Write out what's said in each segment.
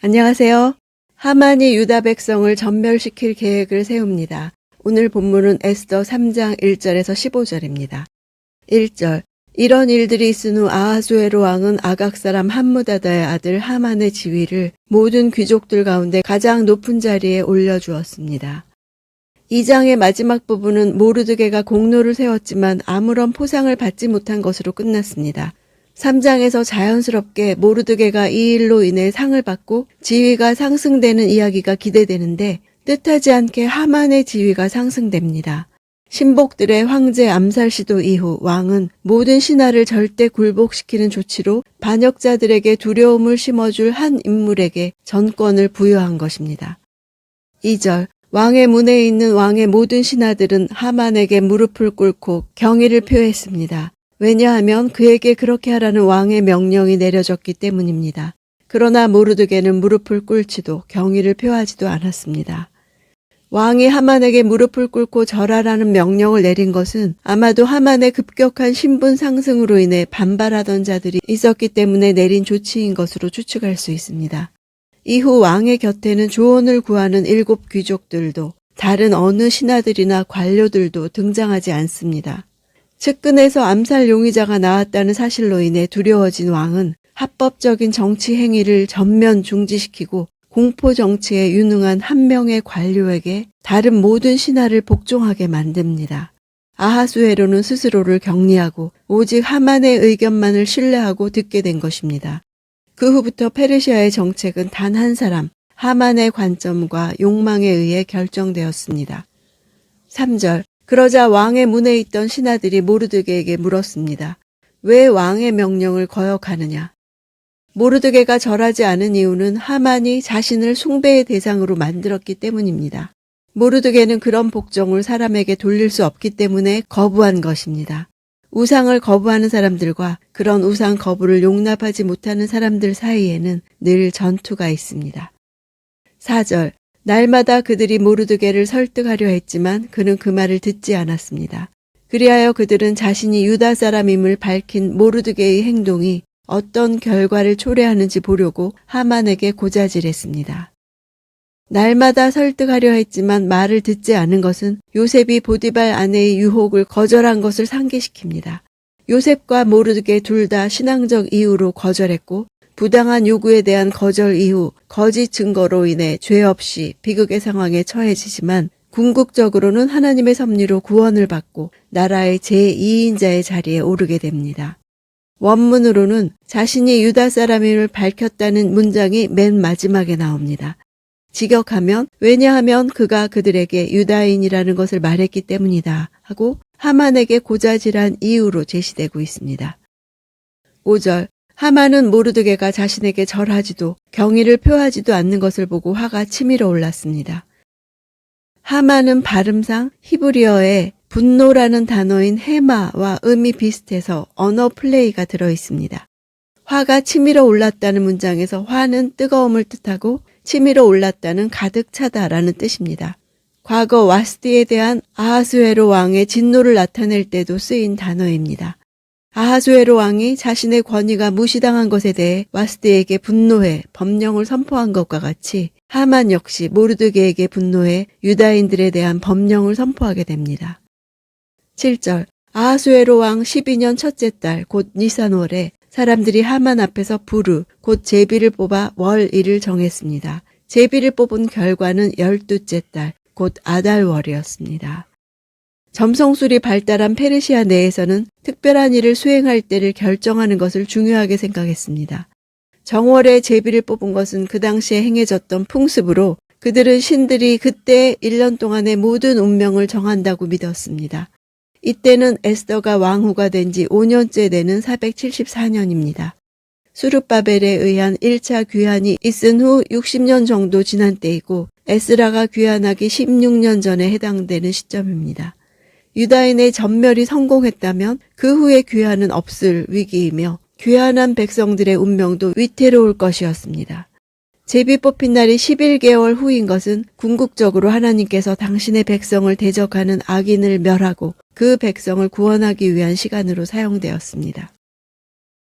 안녕하세요. 하만이 유다 백성을 전멸시킬 계획을 세웁니다. 오늘 본문은 에스더 3장 1절에서 15절입니다. 1절. 이런 일들이 있은 후 아하수에로 왕은 아각 사람 함무다다의 아들 하만의 지위를 모든 귀족들 가운데 가장 높은 자리에 올려주었습니다. 2장의 마지막 부분은 모르드게가 공로를 세웠지만 아무런 포상을 받지 못한 것으로 끝났습니다. 3장에서 자연스럽게 모르드게가 이 일로 인해 상을 받고 지위가 상승되는 이야기가 기대되는데 뜻하지 않게 하만의 지위가 상승됩니다. 신복들의 황제 암살 시도 이후 왕은 모든 신하를 절대 굴복시키는 조치로 반역자들에게 두려움을 심어줄 한 인물에게 전권을 부여한 것입니다. 2절. 왕의 문에 있는 왕의 모든 신하들은 하만에게 무릎을 꿇고 경의를 표했습니다. 왜냐하면 그에게 그렇게 하라는 왕의 명령이 내려졌기 때문입니다. 그러나 모르드게는 무릎을 꿇지도 경의를 표하지도 않았습니다. 왕이 하만에게 무릎을 꿇고 절하라는 명령을 내린 것은 아마도 하만의 급격한 신분 상승으로 인해 반발하던 자들이 있었기 때문에 내린 조치인 것으로 추측할 수 있습니다. 이후 왕의 곁에는 조언을 구하는 7 귀족들도 다른 어느 신하들이나 관료들도 등장하지 않습니다. 측근에서 암살 용의자가 나왔다는 사실로 인해 두려워진 왕은 합법적인 정치 행위를 전면 중지시키고 공포 정치에 유능한 한 명의 관료에게 다른 모든 신하를 복종하게 만듭니다. 아하수에로는 스스로를 격리하고 오직 하만의 의견만을 신뢰하고 듣게 된 것입니다. 그 후부터 페르시아의 정책은 단 한 사람, 하만의 관점과 욕망에 의해 결정되었습니다. 3절. 그러자 왕의 문에 있던 신하들이 모르드게에게 물었습니다. 왜 왕의 명령을 거역하느냐? 모르드게가 절하지 않은 이유는 하만이 자신을 숭배의 대상으로 만들었기 때문입니다. 모르드게는 그런 복종을 사람에게 돌릴 수 없기 때문에 거부한 것입니다. 우상을 거부하는 사람들과 그런 우상 거부를 용납하지 못하는 사람들 사이에는 늘 전투가 있습니다. 4절. 날마다 그들이 모르드게를 설득하려 했지만 그는 그 말을 듣지 않았습니다. 그리하여 그들은 자신이 유다 사람임을 밝힌 모르드게의 행동이 어떤 결과를 초래하는지 보려고 하만에게 고자질했습니다. 날마다 설득하려 했지만 말을 듣지 않은 것은 요셉이 보디발 아내의 유혹을 거절한 것을 상기시킵니다. 요셉과 모르드게 둘 다 신앙적 이유로 거절했고 부당한 요구에 대한 거절 이후 거짓 증거로 인해 죄 없이 비극의 상황에 처해지지만 궁극적으로는 하나님의 섭리로 구원을 받고 나라의 제2인자의 자리에 오르게 됩니다. 원문으로는 자신이 유다 사람임을 밝혔다는 문장이 맨 마지막에 나옵니다. 직역하면 왜냐하면 그가 그들에게 유다인이라는 것을 말했기 때문이다 하고 하만에게 고자질한 이유로 제시되고 있습니다. 5절. 하만은 모르드게가 자신에게 절하지도 경의를 표하지도 않는 것을 보고 화가 치밀어 올랐습니다. 하만은 발음상 히브리어에 분노라는 단어인 헤마와 음이 비슷해서 언어 플레이가 들어있습니다. 화가 치밀어 올랐다는 문장에서 화는 뜨거움을 뜻하고 치밀어 올랐다는 가득 차다라는 뜻입니다. 과거 와스디에 대한 아하수에로 왕의 진노를 나타낼 때도 쓰인 단어입니다. 아하수에로 왕이 자신의 권위가 무시당한 것에 대해 와스디에게 분노해 법령을 선포한 것과 같이 하만 역시 모르드게에게 분노해 유다인들에 대한 법령을 선포하게 됩니다. 7절. 아하수에로 왕 12년 첫째 달 곧 니산월에 사람들이 하만 앞에서 부르 곧 제비를 뽑아 월일을 정했습니다. 제비를 뽑은 결과는 12째 달 곧 아달월이었습니다. 점성술이 발달한 페르시아 내에서는 특별한 일을 수행할 때를 결정하는 것을 중요하게 생각했습니다. 정월에 제비를 뽑은 것은 그 당시에 행해졌던 풍습으로 그들은 신들이 그때 1년 동안의 모든 운명을 정한다고 믿었습니다. 이때는 에스더가 왕후가 된 지 5년째 되는 474년입니다. 수르바벨에 의한 1차 귀환이 있은 후 60년 정도 지난 때이고 에스라가 귀환하기 16년 전에 해당되는 시점입니다. 유다인의 전멸이 성공했다면 그 후에 귀환은 없을 위기이며 귀환한 백성들의 운명도 위태로울 것이었습니다. 제비 뽑힌 날이 11개월 후인 것은 궁극적으로 하나님께서 당신의 백성을 대적하는 악인을 멸하고 그 백성을 구원하기 위한 시간으로 사용되었습니다.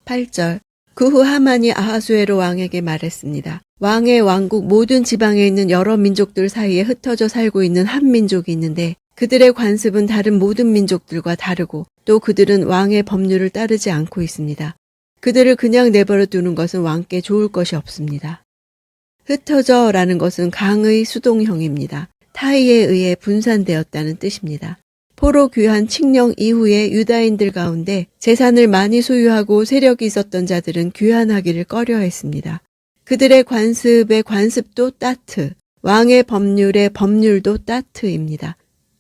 8절. 그 후 하만이 아하수에로 왕에게 말했습니다. 왕의 왕국 모든 지방에 있는 여러 민족들 사이에 흩어져 살고 있는 한 민족이 있는데 그들의 관습은 다른 모든 민족들과 다르고 또 그들은 왕의 법률을 따르지 않고 있습니다. 그들을 그냥 내버려 두는 것은 왕께 좋을 것이 없습니다. 흩어져라는 것은 강의 수동형입니다. 타의에 의해 분산되었다는 뜻입니다. 포로 귀환 칙령 이후에 유다인들 가운데 재산을 많이 소유하고 세력이 있었던 자들은 귀환하기를 꺼려했습니다. 그들의 관습의 관습도 따트, 왕의 법률의 법률도 따트입니다.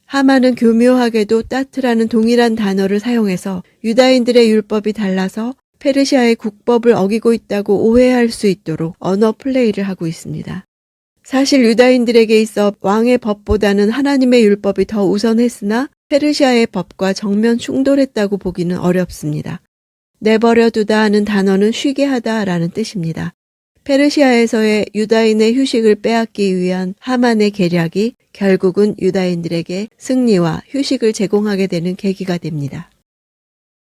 하만은 교묘하게도 따트라는 동일한 단어를 사용해서 유다인들의 율법이 달라서 페르시아의 국법을 어기고 있다고 오해할 수 있도록 언어 플레이를 하고 있습니다. 사실 유다인들에게 있어 왕의 법보다는 하나님의 율법이 더 우선했으나 페르시아의 법과 정면 충돌했다고 보기는 어렵습니다. 내버려 두다 하는 단어는 쉬게 하다라는 뜻입니다. 페르시아에서의 유다인의 휴식을 빼앗기 위한 하만의 계략이 결국은 유다인들에게 승리와 휴식을 제공하게 되는 계기가 됩니다.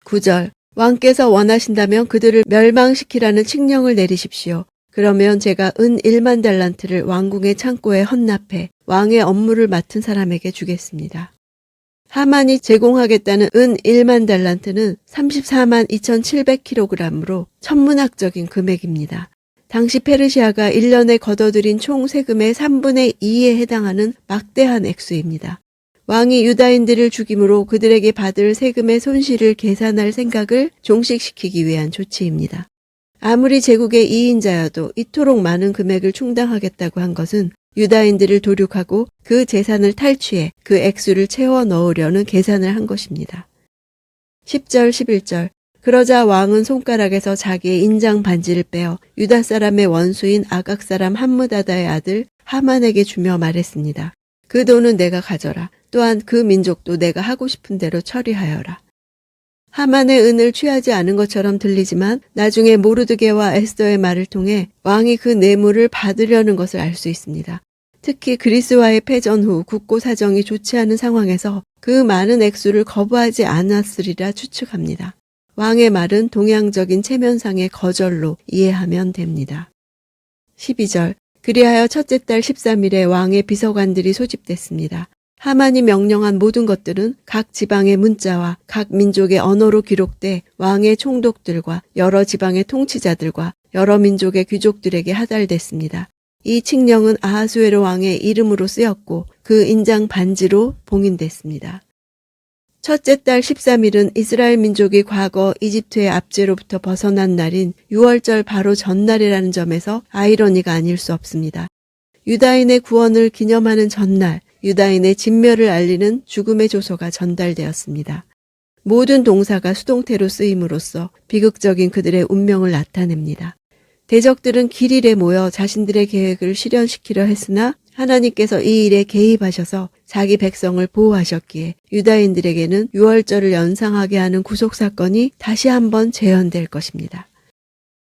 9절 왕께서 원하신다면 그들을 멸망시키라는 칙령을 내리십시오. 그러면 제가 은 1만 달란트를 왕궁의 창고에 헌납해 왕의 업무를 맡은 사람에게 주겠습니다. 하만이 제공하겠다는 은 1만 달란트는 34만 2,700kg으로 천문학적인 금액입니다. 당시 페르시아가 1년에 걷어들인 총 세금의 3분의 2에 해당하는 막대한 액수입니다. 왕이 유다인들을 죽임으로 그들에게 받을 세금의 손실을 계산할 생각을 종식시키기 위한 조치입니다. 아무리 제국의 2인자여도 이토록 많은 금액을 충당하겠다고 한 것은 유다인들을 도륙하고 그 재산을 탈취해 그 액수를 채워 넣으려는 계산을 한 것입니다. 10절 11절 그러자 왕은 손가락에서 자기의 인장 반지를 빼어 유다 사람의 원수인 아각 사람 함므다다의 아들 하만에게 주며 말했습니다. 그 돈은 내가 가져라. 또한 그 민족도 내가 하고 싶은 대로 처리하여라. 하만의 은을 취하지 않은 것처럼 들리지만 나중에 모르드게와 에스더의 말을 통해 왕이 그 뇌물을 받으려는 것을 알 수 있습니다. 특히 그리스와의 패전 후 국고 사정이 좋지 않은 상황에서 그 많은 액수를 거부하지 않았으리라 추측합니다. 왕의 말은 동양적인 체면상의 거절로 이해하면 됩니다. 12절 그리하여 첫째 달 13일에 왕의 비서관들이 소집됐습니다. 하만이 명령한 모든 것들은 각 지방의 문자와 각 민족의 언어로 기록돼 왕의 총독들과 여러 지방의 통치자들과 여러 민족의 귀족들에게 하달됐습니다. 이 칙령은 아하수에로 왕의 이름으로 쓰였고 그 인장 반지로 봉인됐습니다. 첫째 달 13일은 이스라엘 민족이 과거 이집트의 압제로부터 벗어난 날인 6월절 바로 전날이라는 점에서 아이러니가 아닐 수 없습니다. 유다인의 구원을 기념하는 전날, 유다인의 진멸을 알리는 죽음의 조서가 전달되었습니다. 모든 동사가 수동태로 쓰임으로써 비극적인 그들의 운명을 나타냅니다. 대적들은 길일에 모여 자신들의 계획을 실현시키려 했으나 하나님께서 이 일에 개입하셔서 자기 백성을 보호하셨기에 유다인들에게는 유월절을 연상하게 하는 구속사건이 다시 한번 재현될 것입니다.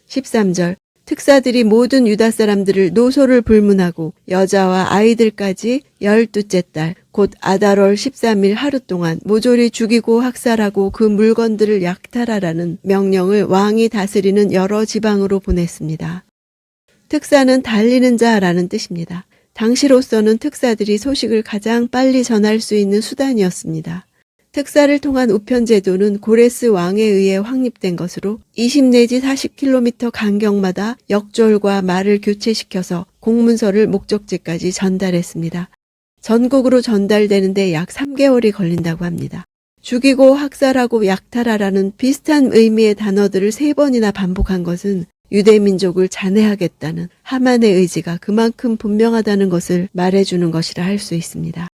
13절 특사들이 모든 유다 사람들을 노소를 불문하고 여자와 아이들까지 12째 달 곧 아달월 13일 하루 동안 모조리 죽이고 학살하고 그 물건들을 약탈하라는 명령을 왕이 다스리는 여러 지방으로 보냈습니다. 특사는 달리는 자라는 뜻입니다. 당시로서는 특사들이 소식을 가장 빨리 전할 수 있는 수단이었습니다. 특사를 통한 우편 제도는 고레스 왕에 의해 확립된 것으로 20 내지 40km 간격마다 역졸과 말을 교체시켜서 공문서를 목적지까지 전달했습니다. 전국으로 전달되는데 약 3개월이 걸린다고 합니다. 죽이고 학살하고 약탈하라는 비슷한 의미의 단어들을 3번이나 반복한 것은 유대민족을 잔해하겠다는 하만의 의지가 그만큼 분명하다는 것을 말해주는 것이라 할 수 있습니다.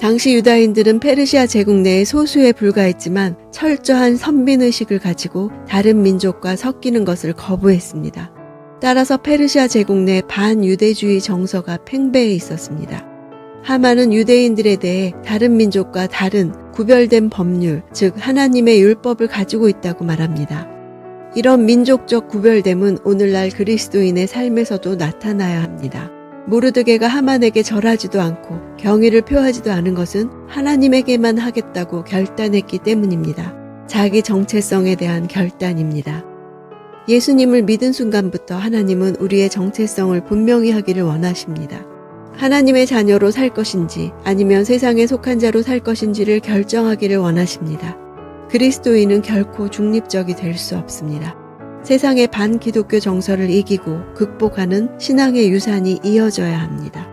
당시 유다인들은 페르시아 제국 내의 소수에 불과했지만 철저한 선민의식을 가지고 다른 민족과 섞이는 것을 거부했습니다. 따라서 페르시아 제국 내 반유대주의 정서가 팽배해 있었습니다. 하만은 유대인들에 대해 다른 민족과 다른 구별된 법률, 즉 하나님의 율법을 가지고 있다고 말합니다. 이런 민족적 구별됨은 오늘날 그리스도인의 삶에서도 나타나야 합니다. 모르드게가 하만에게 절하지도 않고 경의를 표하지도 않은 것은 하나님에게만 하겠다고 결단했기 때문입니다. 자기 정체성에 대한 결단입니다. 예수님을 믿은 순간부터 하나님은 우리의 정체성을 분명히 하기를 원하십니다. 하나님의 자녀로 살 것인지 아니면 세상에 속한 자로 살 것인지를 결정하기를 원하십니다. 그리스도인은 결코 중립적이 될 수 없습니다. 세상의 반기독교 정서를 이기고 극복하는 신앙의 유산이 이어져야 합니다.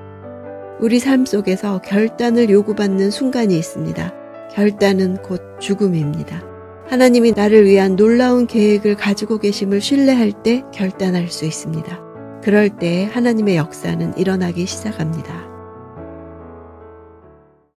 우리 삶 속에서 결단을 요구받는 순간이 있습니다. 결단은 곧 죽음입니다. 하나님이 나를 위한 놀라운 계획을 가지고 계심을 신뢰할 때 결단할 수 있습니다. 그럴 때 하나님의 역사는 일어나기 시작합니다.